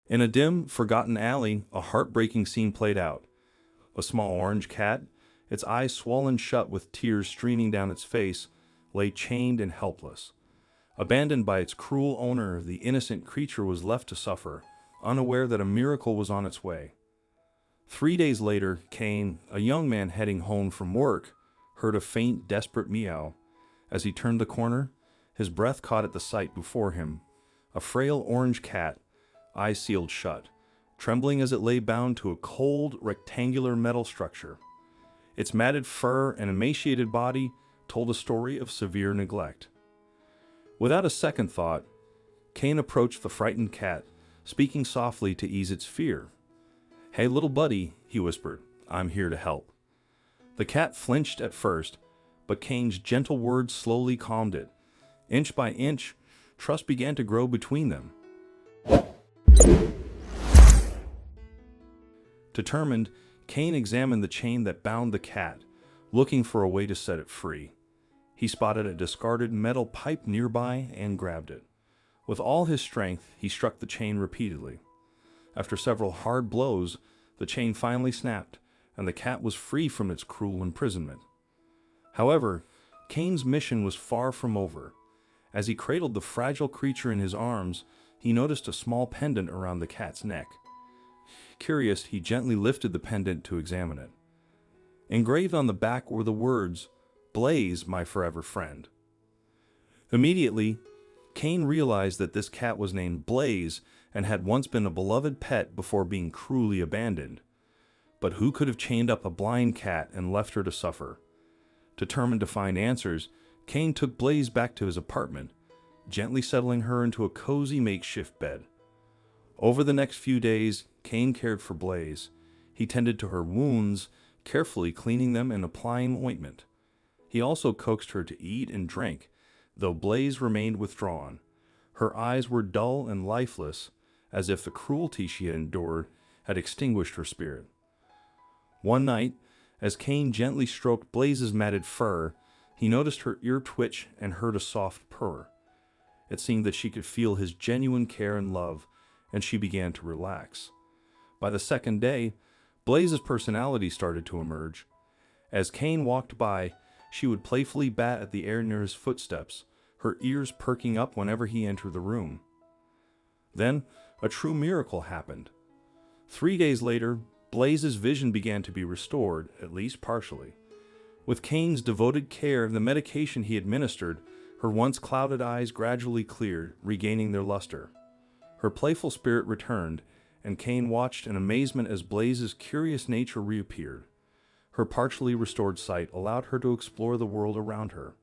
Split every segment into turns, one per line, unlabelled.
In a dim, forgotten alley, a heartbreaking scene played out. A small orange cat, its eyes swollen shut with tears streaming down its face, lay chained and helpless. Abandoned by its cruel owner, the innocent creature was left to suffer, unaware that a miracle was on its way. 3 days later, Kane, a young man heading home from work, heard a faint, desperate meow. As he turned the corner, his breath caught at the sight before him. A frail orange cat, eyes sealed shut, trembling as it lay bound to a cold, rectangular metal structure. Its matted fur and emaciated body told a story of severe neglect. Without a second thought, Kane approached the frightened cat, speaking softly to ease its fear. "Hey, little buddy," he whispered, "I'm here to help." The cat flinched at first, but Kane's gentle words slowly calmed it. Inch by inch, trust began to grow between them. Determined, Kane examined the chain that bound the cat, looking for a way to set it free. He spotted a discarded metal pipe nearby and grabbed it. With all his strength, he struck the chain repeatedly. After several hard blows, the chain finally snapped, and the cat was free from its cruel imprisonment. However, Kane's mission was far from over. As he cradled the fragile creature in his arms, he noticed a small pendant around the cat's neck. Curious, he gently lifted the pendant to examine it. Engraved on the back were the words, "Blaze, my forever friend." Immediately, Kane realized that this cat was named Blaze and had once been a beloved pet before being cruelly abandoned. But who could have chained up a blind cat and left her to suffer? Determined to find answers, Kane took Blaze back to his apartment, gently settling her into a cozy makeshift bed. Over the next few days, Kane cared for Blaze. He tended to her wounds, carefully cleaning them and applying ointment. He also coaxed her to eat and drink, though Blaze remained withdrawn. Her eyes were dull and lifeless, as if the cruelty she had endured had extinguished her spirit. One night, as Kane gently stroked Blaze's matted fur, he noticed her ear twitch and heard a soft purr. It seemed that she could feel his genuine care and love, and she began to relax. By the second day, Blaze's personality started to emerge. As Kane walked by, she would playfully bat at the air near his footsteps, her ears perking up whenever he entered the room. Then, a true miracle happened. 3 days later, Blaze's vision began to be restored, at least partially. With Kane's devoted care and the medication he administered, her once clouded eyes gradually cleared, regaining their luster. Her playful spirit returned, and Kane watched in amazement as Blaze's curious nature reappeared. Her partially restored sight allowed her to explore the world around her.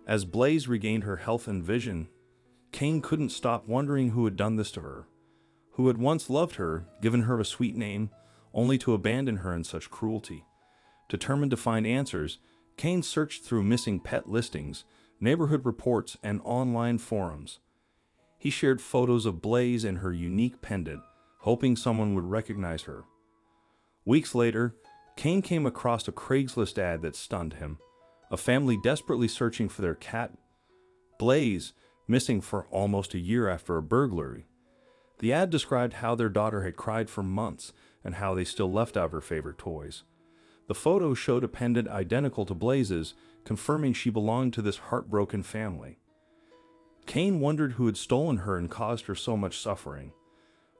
As Blaze regained her health and vision, Kane couldn't stop wondering who had done this to her, who had once loved her, given her a sweet name, only to abandon her in such cruelty. Determined to find answers, Kane searched through missing pet listings, neighborhood reports, and online forums. He shared photos of Blaze and her unique pendant, hoping someone would recognize her. Weeks later, Kane came across a Craigslist ad that stunned him. A family desperately searching for their cat, Blaze, missing for almost a year after a burglary. The ad described how their daughter had cried for months and how they still left out her favorite toys. The photo showed a pendant identical to Blaze's, confirming she belonged to this heartbroken family. Kane wondered who had stolen her and caused her so much suffering.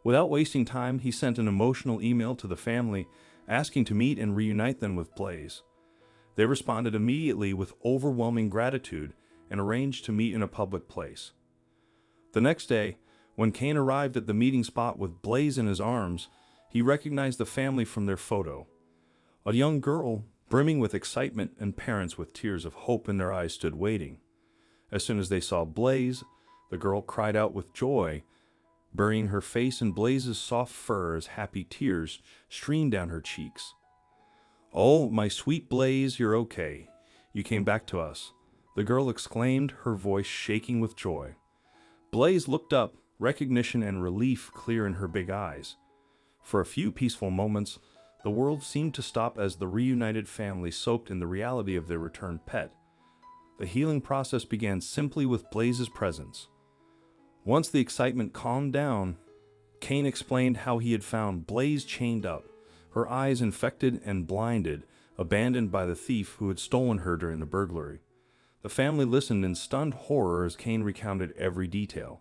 Without wasting time, he sent an emotional email to the family, asking to meet and reunite them with Blaze. They responded immediately with overwhelming gratitude and arranged to meet in a public place. The next day, when Kane arrived at the meeting spot with Blaze in his arms, he recognized the family from their photo. A young girl, brimming with excitement, and parents with tears of hope in their eyes stood waiting. As soon as they saw Blaze, the girl cried out with joy, burying her face in Blaze's soft fur as happy tears streamed down her cheeks. "Oh, my sweet Blaze, you're okay. You came back to us," the girl exclaimed, her voice shaking with joy. Blaze looked up, recognition and relief clear in her big eyes. For a few peaceful moments, the world seemed to stop as the reunited family soaked in the reality of their returned pet. The healing process began simply with Blaze's presence. Once the excitement calmed down, Kane explained how he had found Blaze chained up, her eyes infected and blinded, abandoned by the thief who had stolen her during the burglary. The family listened in stunned horror as Kane recounted every detail.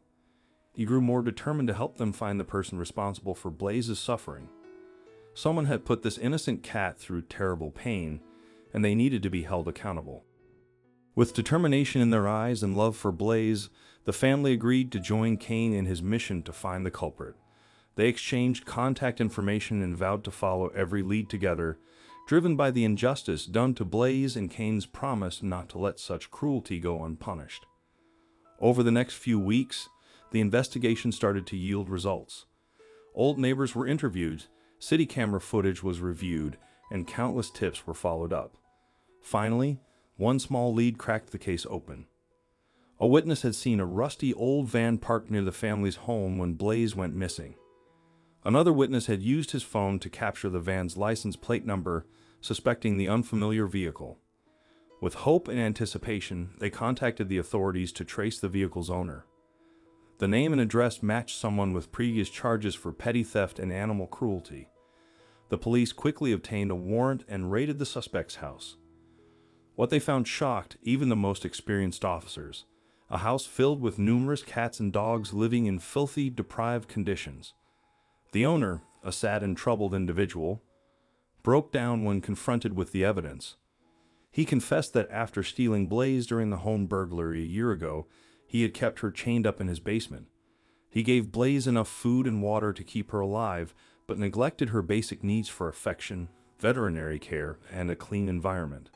He grew more determined to help them find the person responsible for Blaze's suffering. Someone had put this innocent cat through terrible pain, and they needed to be held accountable. With determination in their eyes and love for Blaze, the family agreed to join Kane in his mission to find the culprit. They exchanged contact information and vowed to follow every lead together, driven by the injustice done to Blaze and Kane's promise not to let such cruelty go unpunished. Over the next few weeks, the investigation started to yield results. Old neighbors were interviewed, city camera footage was reviewed, and countless tips were followed up. Finally, one small lead cracked the case open. A witness had seen a rusty old van parked near the family's home when Blaze went missing. Another witness had used his phone to capture the van's license plate number, suspecting the unfamiliar vehicle. With hope and anticipation, they contacted the authorities to trace the vehicle's owner. The name and address matched someone with previous charges for petty theft and animal cruelty. The police quickly obtained a warrant and raided the suspect's house. What they found shocked even the most experienced officers: a house filled with numerous cats and dogs living in filthy, deprived conditions. The owner, a sad and troubled individual, broke down when confronted with the evidence. He confessed that after stealing Blaze during the home burglary a year ago, he had kept her chained up in his basement. He gave Blaze enough food and water to keep her alive, but neglected her basic needs for affection, veterinary care, and a clean environment.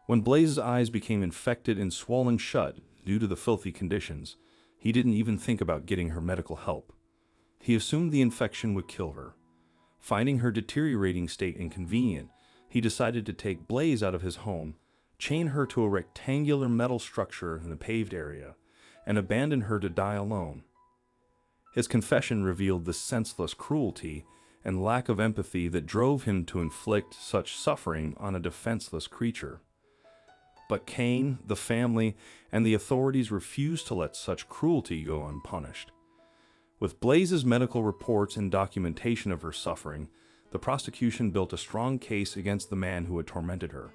When Blaze's eyes became infected and swollen shut due to the filthy conditions, he didn't even think about getting her medical help. He assumed the infection would kill her. Finding her deteriorating state inconvenient, he decided to take Blaze out of his home, chain her to a rectangular metal structure in a paved area, and abandon her to die alone. His confession revealed the senseless cruelty and lack of empathy that drove him to inflict such suffering on a defenseless creature. But Kane, the family, and the authorities refused to let such cruelty go unpunished. With Blaze's medical reports and documentation of her suffering, the prosecution built a strong case against the man who had tormented her.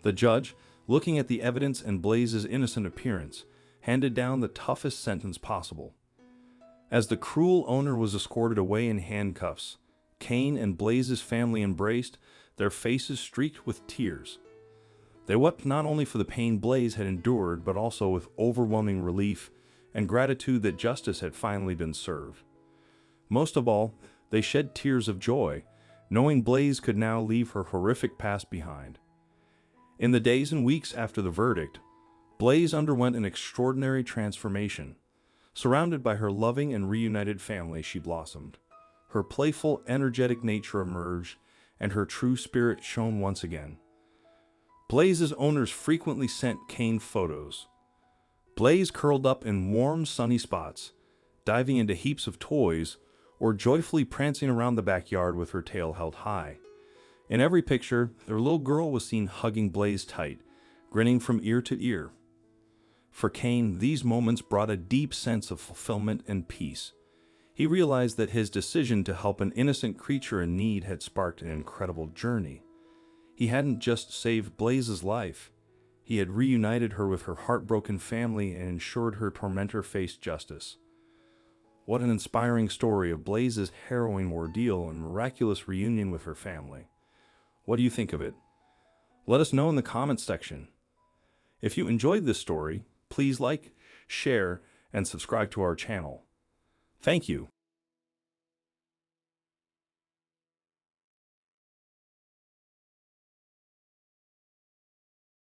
The judge, looking at the evidence and Blaze's innocent appearance, handed down the toughest sentence possible. As the cruel owner was escorted away in handcuffs, Kane and Blaze's family embraced, their faces streaked with tears. They wept not only for the pain Blaze had endured, but also with overwhelming relief and gratitude that justice had finally been served. Most of all, they shed tears of joy, knowing Blaze could now leave her horrific past behind. In the days and weeks after the verdict, Blaze underwent an extraordinary transformation. Surrounded by her loving and reunited family, she blossomed. Her playful, energetic nature emerged, and her true spirit shone once again. Blaze's owners frequently sent Kane photos. Blaze curled up in warm, sunny spots, diving into heaps of toys, or joyfully prancing around the backyard with her tail held high. In every picture, their little girl was seen hugging Blaze tight, grinning from ear to ear. For Kane, these moments brought a deep sense of fulfillment and peace. He realized that his decision to help an innocent creature in need had sparked an incredible journey. He hadn't just saved Blaze's life. He had reunited her with her heartbroken family and ensured her tormentor faced justice. What an inspiring story of Blaze's harrowing ordeal and miraculous reunion with her family. What do you think of it? Let us know in the comments section. If you enjoyed this story, please like, share, and subscribe to our channel. Thank you.